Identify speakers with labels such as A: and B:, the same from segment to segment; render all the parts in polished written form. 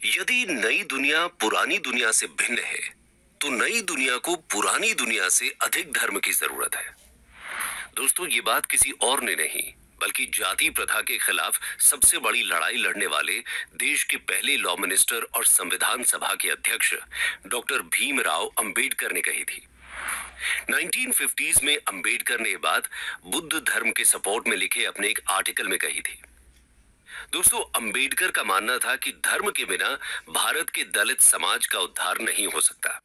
A: यदि नई दुनिया पुरानी दुनिया से भिन्न है, तो नई दुनिया को पुरानी दुनिया से अधिक धर्म की जरूरत है। दोस्तों, ये बात किसी और ने नहीं, बल्कि जाति प्रथा के खिलाफ सबसे बड़ी लड़ाई लड़ने वाले देश के पहले लॉ मिनिस्टर और संविधान सभा के अध्यक्ष डॉक्टर भीमराव अंबेडकर ने कही थी। 1950s में अंबेडकर ने यह बात बुद्ध धर्म के सपोर्ट में लिखे अपने एक आर्टिकल में कही थी। दोस्तों, अंबेडकर का मानना था कि धर्म के बिना भारत के दलित समाज का उद्धार नहीं हो सकता।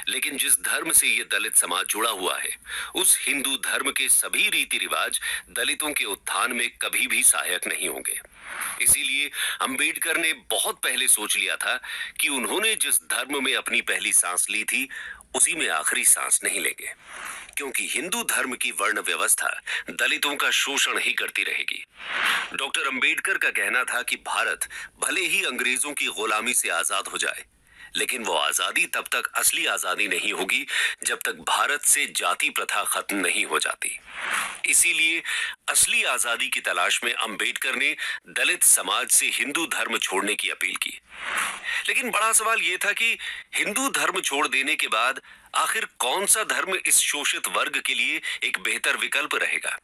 A: लेकिन जिस धर्म से यह दलित समाज जुड़ा हुआ है, उस हिंदू धर्म के सभी रीति रिवाज दलितों के उत्थान में कभी भी सहायक नहीं होंगे। इसीलिए अंबेडकर ने बहुत पहले सोच लिया था कि उन्होंने जिस धर्म में अपनी पहली सांस ली थी, उसी में आखिरी सांस नहीं लेंगे, क्योंकि हिंदू धर्म की वर्ण व्यवस्था दलितों का शोषण ही करती रहेगी। डॉक्टर अंबेडकर का कहना था कि भारत भले ही अंग्रेजों की गुलामी से आजाद हो जाए, लेकिन वो आजादी तब तक असली आजादी नहीं होगी जब तक भारत से जाति प्रथा खत्म नहीं हो जाती। इसीलिए असली आजादी की तलाश में अंबेडकर ने दलित समाज से हिंदू धर्म छोड़ने की अपील की। लेकिन बड़ा सवाल यह था कि हिंदू धर्म छोड़ देने के बाद आखिर कौन सा धर्म इस शोषित वर्ग के लिए एक बेहतर विकल्प रहेगा।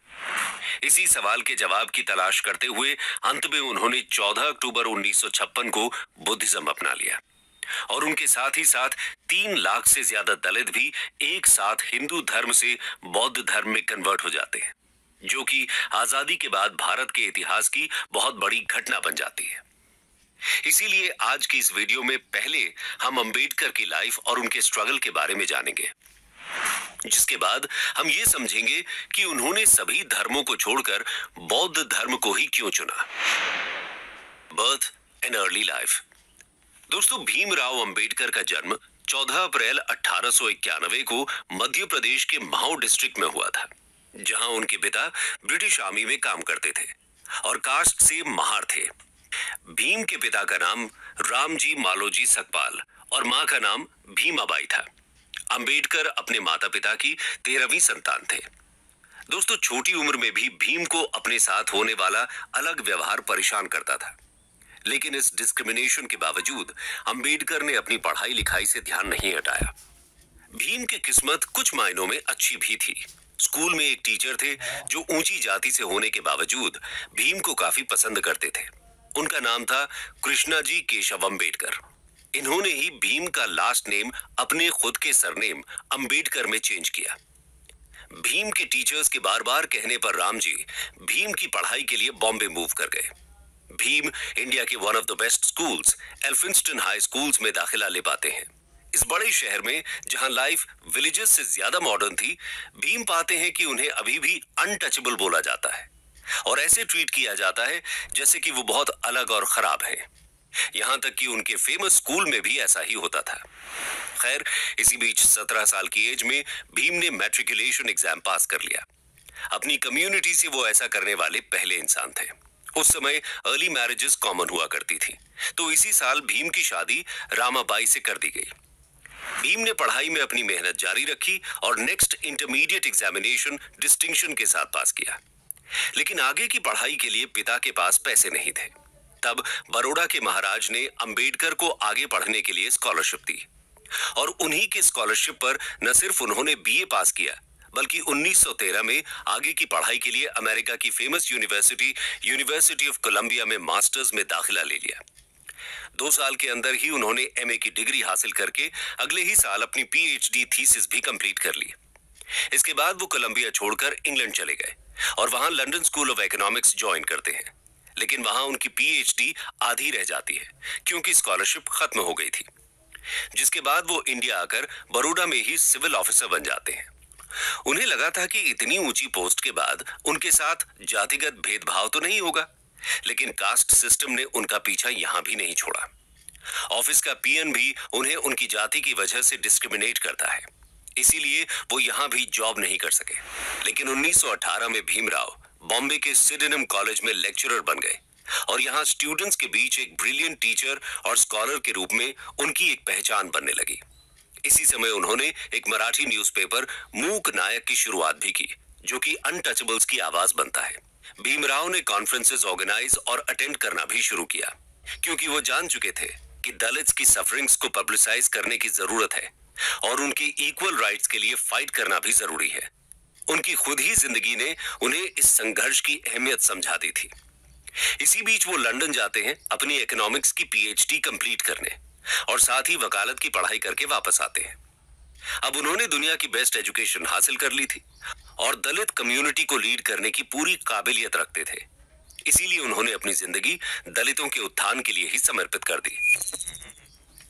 A: इसी सवाल के जवाब की तलाश करते हुए अंत में उन्होंने 14 अक्टूबर 1956 को बुद्धिज्म अपना लिया, और उनके साथ ही साथ 3 लाख से ज्यादा दलित भी एक साथ हिंदू धर्म से बौद्ध धर्म में कन्वर्ट हो जाते हैं, जो कि आजादी के बाद भारत के इतिहास की बहुत बड़ी घटना बन जाती है। इसीलिए आज की इस वीडियो में पहले हम अंबेडकर की लाइफ और उनके स्ट्रगल के बारे में जानेंगे, जिसके बाद हम ये समझेंगे कि उन्होंने सभी धर्मों को छोड़कर बौद्ध धर्म को ही क्यों चुना। Birth and early life. दोस्तों, भीमराव अंबेडकर का जन्म 14 अप्रैल 1891 को मध्य प्रदेश के म्हाऊ डिस्ट्रिक्ट में हुआ था, जहां उनके पिता ब्रिटिश आर्मी में काम करते थे और कास्ट से महार थे। भीम के पिता का नाम रामजी मालोजी सकपाल और मां का नाम भीमाबाई था। अंबेडकर अपने माता पिता की 13वीं संतान थे। दोस्तों, छोटी उम्र में भी भीम को अपने साथ होने वाला अलग व्यवहार परेशान करता था, लेकिन इस डिस्क्रिमिनेशन के बावजूद अंबेडकर ने अपनी पढ़ाई लिखाई से ध्यान नहीं हटाया। भीम की किस्मत कुछ मायनों में अच्छी भी थी। स्कूल में एक टीचर थे जो ऊंची जाति से होने के बावजूद भीम को काफी पसंद करते थे। उनका नाम था कृष्णाजी केशव अंबेडकर। इन्होंने ही भीम का लास्ट नेम अपने खुद के सरनेम अंबेडकर में चेंज किया। भीम के टीचर्स के बार बार कहने पर रामजी भीम की पढ़ाई के लिए बॉम्बे मूव कर गए। भीम इंडिया के one of the best schools Elphinstone high schools में दाखिला ले पाते हैं। इस बड़े शहर में जहां लाइफ विलेजेस से ज्यादा मॉडर्न थी, भीम पाते हैं कि उन्हें अभी भी अनटचेबल बोला जाता है और ऐसे ट्रीट किया जाता है जैसे कि वो बहुत अलग और खराब हैं। यहां तक कि उनके फेमस स्कूल में भी ऐसा ही होता था। खैर, इसी बीच 17 साल की एज में भीम ने मैट्रिकुलेशन एग्जाम पास कर लिया। अपनी कम्युनिटी से वो ऐसा करने वाले पहले इंसान थे। उस समय अर्ली मैरिजेस कॉमन हुआ करती थी, तो इसी साल भीम की शादी रामाबाई से कर दी गई। भीम ने पढ़ाई में अपनी मेहनत जारी रखी और नेक्स्ट इंटरमीडिएट एग्जामिनेशन डिस्टिंक्शन के साथ पास किया। लेकिन आगे की पढ़ाई के लिए पिता के पास पैसे नहीं थे। तब बड़ौदा के महाराज ने अंबेडकर को आगे पढ़ने के लिए स्कॉलरशिप दी, और उन्हीं की स्कॉलरशिप पर न सिर्फ उन्होंने बीए पास किया, बल्कि 1913 में आगे की पढ़ाई के लिए अमेरिका की फेमस यूनिवर्सिटी ऑफ कोलंबिया में मास्टर्स में दाखिला ले लिया। 2 साल के अंदर ही उन्होंने एमए की डिग्री हासिल करके अगले ही साल अपनी पीएचडी थीसिस भी कंप्लीट कर ली। इसके बाद वो कोलंबिया छोड़कर इंग्लैंड चले गए और वहां London school of economics join करते हैं। लेकिन वहां उनकी पीएचडी आधी रह जाती है, क्योंकि स्कॉलरशिप खत्म हो गई थी। जिसके बाद वो इंडिया आकर बड़ौदा में ही सिविल ऑफिसर बन जाते हैं। उन्हें लगा था कि इतनी ऊंची पोस्ट के बाद उनके साथ जातिगत भेदभाव तो नहीं होगा, लेकिन कास्ट सिस्टम ने उनका पीछा यहां भी नहीं छोड़ा। ऑफिस का पीएन भी उन्हें उनकी जाति की वजह से डिस्क्रिमिनेट करता है, इसीलिए वो यहां भी जॉब नहीं कर सके। लेकिन 1918 में भीमराव बॉम्बे के सिडेनम कॉलेज में लेक्चरर बन गए और यहां स्टूडेंट्स के बीच एक ब्रिलियंट टीचर और स्कॉलर के रूप में उनकी एक पहचान बनने लगी। इसी समय उन्होंने एक मराठी न्यूज़पेपर मूक नायक की शुरुआत भी की, जो कि अनटचेबल्स की आवाज बनता है। भीमराव ने कॉन्फ्रेंसेस ऑर्गेनाइज और अटेंड करना भी शुरू किया। क्योंकि वो जान चुके थे कि दलित्स की सफरिंग्स को पब्लिसाइज करने की जरूरत है और उनके इक्वल राइट्स के लिए फाइट करना भी जरूरी है। उनकी खुद ही जिंदगी ने उन्हें इस संघर्ष की अहमियत समझा दी थी। इसी बीच वो लंदन जाते हैं अपनी इकोनॉमिक्स की पीएचडी कंप्लीट करने और साथ ही वकालत की पढ़ाई करके वापस आते हैं। अब उन्होंने दुनिया की बेस्ट एजुकेशन हासिल कर ली थी और दलित कम्युनिटी को लीड करने की पूरी काबिलियत रखते थे। इसीलिए उन्होंने अपनी जिंदगी दलितों के उत्थान के लिए ही समर्पित कर दी।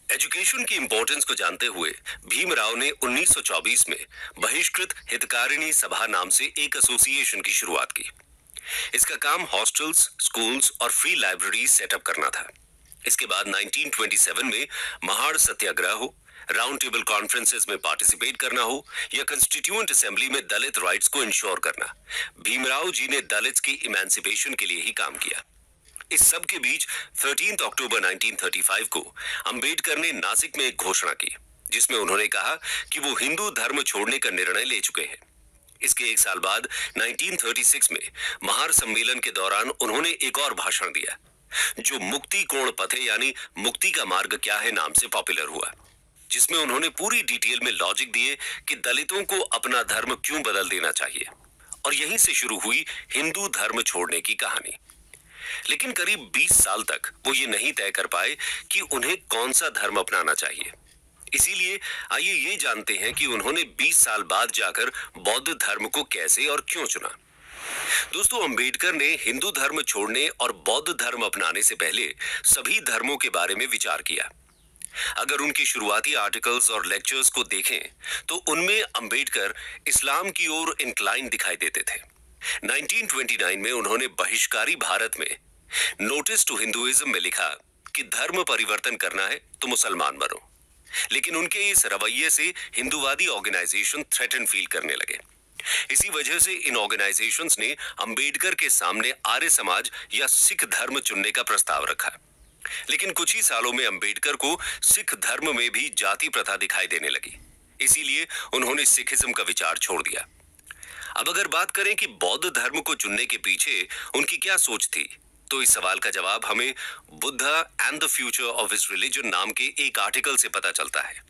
A: एजुकेशन की इंपॉर्टेंस को जानते हुए भीमराव ने 1924 में बहिष्कृत हितकारिणी सभा नाम से एक एसोसिएशन की शुरुआत की। इसका काम हॉस्टल्स, स्कूल्स और फ्री लाइब्रेरी सेटअप करना था। इसके बाद 1927 में महाड़ सत्याग्रह हो, राउंड टेबल कॉन्फ्रेंसेस में पार्टिसिपेट करना हो या कंस्टिट्यूएंट असेंबली में दलित राइट्स को इंश्योर करना, भीमराव जी ने दलित्स की इमेंसिपेशन के लिए ही काम किया। इस सब के बीच 13 अक्टूबर 1935 को अंबेडकर ने नासिक में एक घोषणा की, जिसमें उन्होंने कहा कि वो हिंदू धर्म छोड़ने का निर्णय ले चुके हैं। इसके एक साल बाद 1936 में महार सम्मेलन के दौरान उन्होंने एक और भाषण दिया, जो मुक्ति कोण पथे यानी मुक्ति का मार्ग क्या है नाम से पॉपुलर हुआ, जिसमें उन्होंने पूरी डिटेल में लॉजिक दिए कि दलितों को अपना धर्म क्यों बदल देना चाहिए। और यहीं से शुरू हुई हिंदू धर्म छोड़ने की कहानी। लेकिन करीब 20 साल तक वो ये नहीं तय कर पाए कि उन्हें कौन सा धर्म अपनाना चाहिए। इसीलिए आइए ये जानते हैं कि उन्होंने 20 साल बाद जाकर बौद्ध धर्म को कैसे और क्यों चुना। दोस्तों, अंबेडकर ने हिंदू धर्म छोड़ने और बौद्ध धर्म अपनाने से पहले सभी धर्मों के बारे में विचार किया। अगर उनके शुरुआती आर्टिकल्स और लेक्चर्स को देखें तो उनमें अंबेडकर इस्लाम की ओर इंक्लाइन दिखाई देते थे। 1929 में उन्होंने बहिष्कारी भारत में नोटिस टू हिंदुइज्म में लिखा कि धर्म परिवर्तन करना है तो मुसलमान बनो। लेकिन उनके इस रवैये से हिंदूवादी ऑर्गेनाइजेशन थ्रेटन फील करने लगे। इसी वजह से इन ऑर्गेनाइजेशंस ने अंबेडकर के सामने आर्य समाज या सिख धर्म चुनने का प्रस्ताव रखा। लेकिन कुछ ही सालों में अंबेडकर को सिख धर्म में भी जाति प्रथा दिखाई देने लगी। इसीलिए उन्होंने सिखिज्म का विचार छोड़ दिया। अब अगर बात करें कि बौद्ध धर्म को चुनने के पीछे उनकी क्या सोच थी, तो इस सवाल का जवाब हमें Buddha and the future of his religion नाम के एक आर्टिकल से पता चलता है।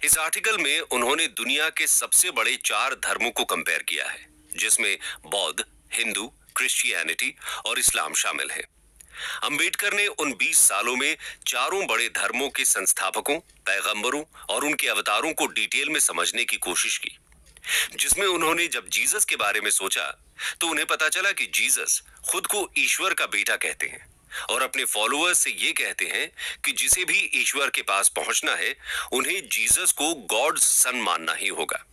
A: इस आर्टिकल में उन्होंने दुनिया के सबसे बड़े 4 धर्मों को कंपेयर किया है, जिसमें बौद्ध, हिंदू, क्रिश्चियनिटी और इस्लाम शामिल है। अंबेडकर ने उन 20 सालों में चारों बड़े धर्मों के संस्थापकों, पैगंबरों और उनके अवतारों को डिटेल में समझने की कोशिश की, जिसमें उन्होंने जब जीसस के बारे में सोचा तो उन्हें पता चला कि जीसस खुद को ईश्वर का बेटा कहते हैं और अपने फॉलोअर्स से ये कहते हैं कि जिसे भी ईश्वर के पास पहुंचना है उन्हें जीसस को गॉड्स सन मानना ही होगा।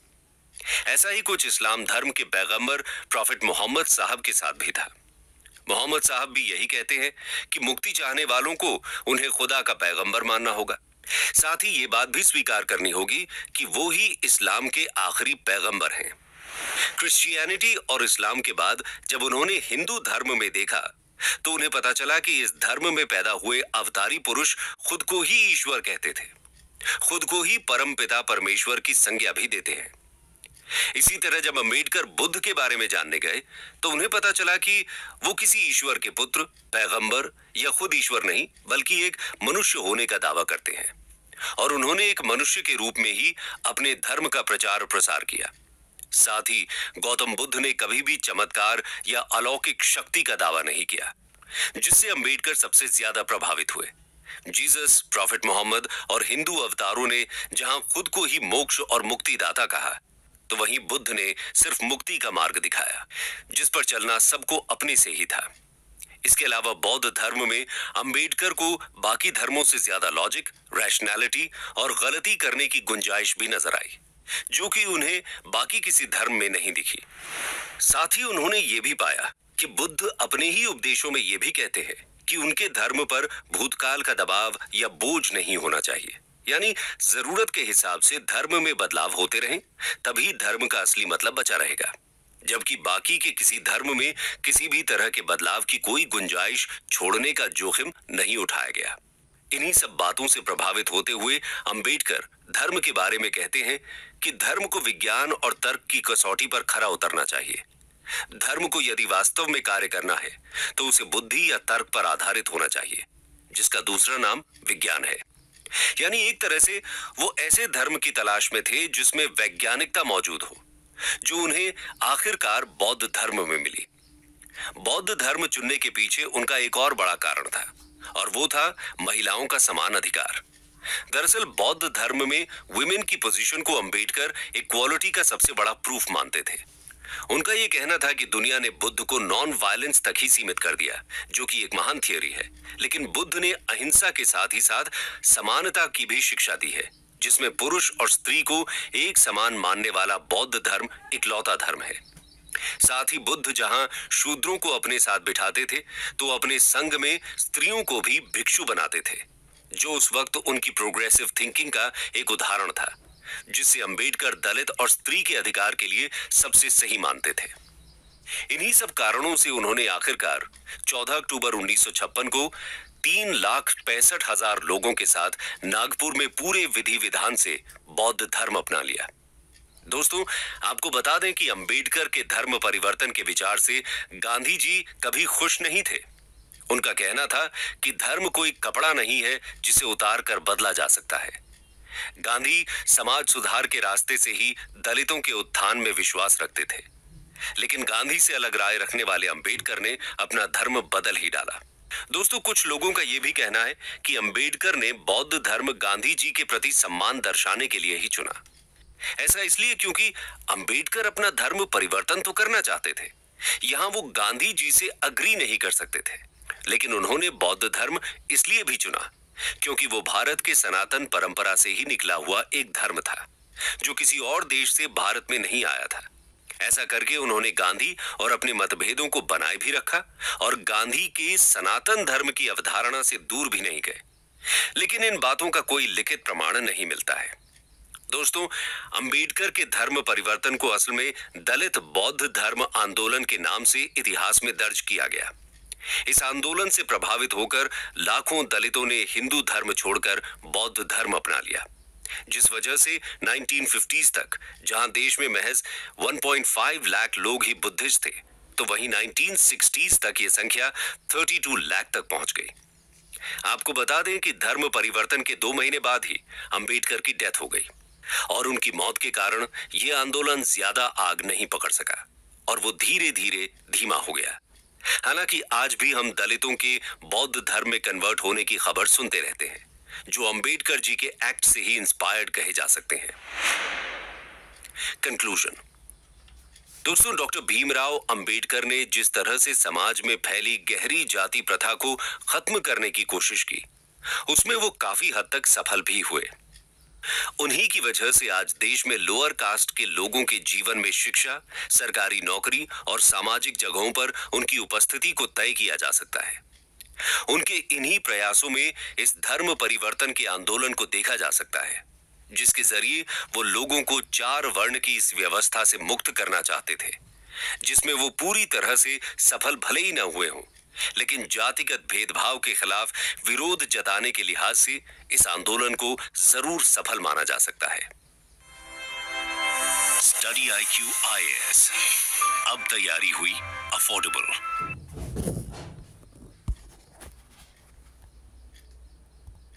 A: ऐसा ही कुछ इस्लाम धर्म के पैगंबर प्रॉफिट मोहम्मद साहब के साथ भी था। मोहम्मद साहब भी यही कहते हैं कि मुक्ति चाहने वालों को उन्हें खुदा का पैगंबर मानना होगा। साथ ही ये बात भी स्वीकार करनी होगी कि वो ही इस्लाम के आखिरी पैगंबर हैं। क्रिश्चियनिटी और इस्लाम के बाद जब उन्होंने हिंदू धर्म में देखा तो उन्हें पता चला कि इस धर्म में पैदा हुए अवतारी पुरुष खुद को ही ईश्वर कहते थे, खुद को ही परम पिता परमेश्वर की संज्ञा भी देते हैं। इसी तरह जब अंबेडकर बुद्ध के बारे में जानने गए तो उन्हें पता चला कि वो किसी ईश्वर के पुत्र, पैगंबर या खुद ईश्वर नहीं बल्कि एक मनुष्य होने का दावा करते हैं और उन्होंने एक मनुष्य के रूप में ही अपने धर्म का प्रचार प्रसार किया। साथ ही गौतम बुद्ध ने कभी भी चमत्कार या अलौकिक शक्ति का दावा नहीं किया, जिससे अंबेडकर सबसे ज्यादा प्रभावित हुए। जीसस, प्रॉफिट मोहम्मद और हिंदू अवतारों ने जहां खुद को ही मोक्ष और मुक्ति दाता कहा, तो वहीं बुद्ध ने सिर्फ मुक्ति का मार्ग दिखाया, जिस पर चलना सबको अपने से ही था। इसके अलावा बौद्ध धर्म में अंबेडकर को बाकी धर्मों से ज्यादा लॉजिक, रैशनैलिटी और गलती करने की गुंजाइश भी नजर आई, जो कि उन्हें बाकी किसी धर्म में नहीं दिखी। साथ ही उन्होंने ये भी पाया कि बुद्ध अपने ही उपदेशों में ये भी कहते हैं कि उनके धर्म पर भूतकाल का दबाव या बोझ नहीं होना चाहिए, यानी जरूरत के हिसाब से धर्म में बदलाव होते रहें, तभी धर्म का असली मतलब बचा रहेगा। जबकि बाकी के किसी धर्म में किसी भी तरह के बदलाव की कोई गुंजाइश छोड़ने का जोखिम नहीं उठाया गया। इन्हीं सब बातों से प्रभावित होते हुए अंबेडकर धर्म के बारे में कहते हैं कि धर्म को विज्ञान और तर्क की कसौटी पर खरा उतरना चाहिए। धर्म को यदि वास्तव में कार्य करना है तो उसे बुद्धि या तर्क पर आधारित होना चाहिए। जिसका दूसरा नाम विज्ञान है। यानी एक तरह से वो ऐसे धर्म की तलाश में थे जिसमें वैज्ञानिकता मौजूद हो, जो उन्हें आखिरकार बौद्ध धर्म में मिली। बौद्ध धर्म चुनने के पीछे उनका एक और बड़ा कारण था, और वो था महिलाओं का समान अधिकार। दरअसल बौद्ध धर्म में वुमेन की पोजीशन को अंबेडकर इक्वालिटी का सबसे बड़ा प्रूफ मानते थे। उनका यह कहना था कि दुनिया ने बुद्ध को नॉन वायलेंस तक ही सीमित कर दिया, जो कि एक महान थियोरी है, लेकिन बुद्ध ने अहिंसा के साथ ही साथ समानता की भी शिक्षा दी है, जिसमें पुरुष और स्त्री को एक समान मानने वाला बौद्ध धर्म इकलौता धर्म है। साथ ही बुद्ध जहां शूद्रों को अपने साथ बिठाते थे, तो अपने संघ में स्त्रियों को भी भिक्षु बनाते थे, जो उस वक्त उनकी प्रोग्रेसिव थिंकिंग का एक उदाहरण था, जिससे अंबेडकर दलित और स्त्री के अधिकार के लिए सबसे सही मानते थे। इन्हीं सब कारणों से उन्होंने आखिरकार 14 अक्टूबर 1956 को 3,65,000 लोगों के साथ नागपुर में पूरे विधि विधान से बौद्ध धर्म अपना लिया। दोस्तों, आपको बता दें कि अंबेडकर के धर्म परिवर्तन के विचार से गांधी जी कभी खुश नहीं थे। उनका कहना था कि धर्म कोई कपड़ा नहीं है जिसे उतार कर बदला जा सकता है। गांधी समाज सुधार के रास्ते से ही दलितों के उत्थान में विश्वास रखते थे, लेकिन गांधी से अलग राय रखने वाले अंबेडकर ने अपना धर्म बदल ही डाला। दोस्तों, कुछ लोगों का यह भी कहना है कि अंबेडकर ने बौद्ध धर्म गांधी जी के प्रति सम्मान दर्शाने के लिए ही चुना। ऐसा इसलिए क्योंकि अंबेडकर अपना धर्म परिवर्तन तो करना चाहते थे, यहां वो गांधी जी से अग्री नहीं कर सकते थे, लेकिन उन्होंने बौद्ध धर्म इसलिए भी चुना क्योंकि वो भारत के सनातन परंपरा से ही निकला हुआ एक धर्म था, जो किसी और देश से भारत में नहीं आया था। ऐसा करके उन्होंने गांधी और अपने मतभेदों को बनाए भी रखा और गांधी के सनातन धर्म की अवधारणा से दूर भी नहीं गए। लेकिन इन बातों का कोई लिखित प्रमाण नहीं मिलता है। दोस्तों, अंबेडकर के धर्म परिवर्तन को असल में दलित बौद्ध धर्म आंदोलन के नाम से इतिहास में दर्ज किया गया। इस आंदोलन से प्रभावित होकर लाखों दलितों ने हिंदू धर्म छोड़कर बौद्ध धर्म अपना लिया, जिस वजह से 1950s तक जहां देश में महज 1.5 लाख लोग ही बुद्धिस्ट थे, तो वहीं 1960s तक ये संख्या 32 लाख तक पहुंच गई। आपको बता दें कि धर्म परिवर्तन के 2 महीने बाद ही अंबेडकर की डेथ हो गई और उनकी मौत के कारण यह आंदोलन ज्यादा आग नहीं पकड़ सका और वो धीरे धीरे धीमा हो गया। हालांकि आज भी हम दलितों के बौद्ध धर्म में कन्वर्ट होने की खबर सुनते रहते हैं, जो अंबेडकर जी के एक्ट से ही इंस्पायर्ड कहे जा सकते हैं। कंक्लूजन। दोस्तों, डॉक्टर भीमराव अंबेडकर ने जिस तरह से समाज में फैली गहरी जाति प्रथा को खत्म करने की कोशिश की, उसमें वो काफी हद तक सफल भी हुए। उन्हीं की वजह से आज देश में लोअर कास्ट के लोगों के जीवन में शिक्षा, सरकारी नौकरी और सामाजिक जगहों पर उनकी उपस्थिति को तय किया जा सकता है। उनके इन्हीं प्रयासों में इस धर्म परिवर्तन के आंदोलन को देखा जा सकता है, जिसके जरिए वो लोगों को 4 वर्ण की इस व्यवस्था से मुक्त करना चाहते थे, जिसमें वो पूरी तरह से सफल भले ही न हुए हों, लेकिन जातिगत भेदभाव के खिलाफ विरोध जताने के लिहाज से इस आंदोलन को जरूर सफल माना जा सकता है। स्टडी IQ IAS अब तैयारी हुई अफोर्डेबल।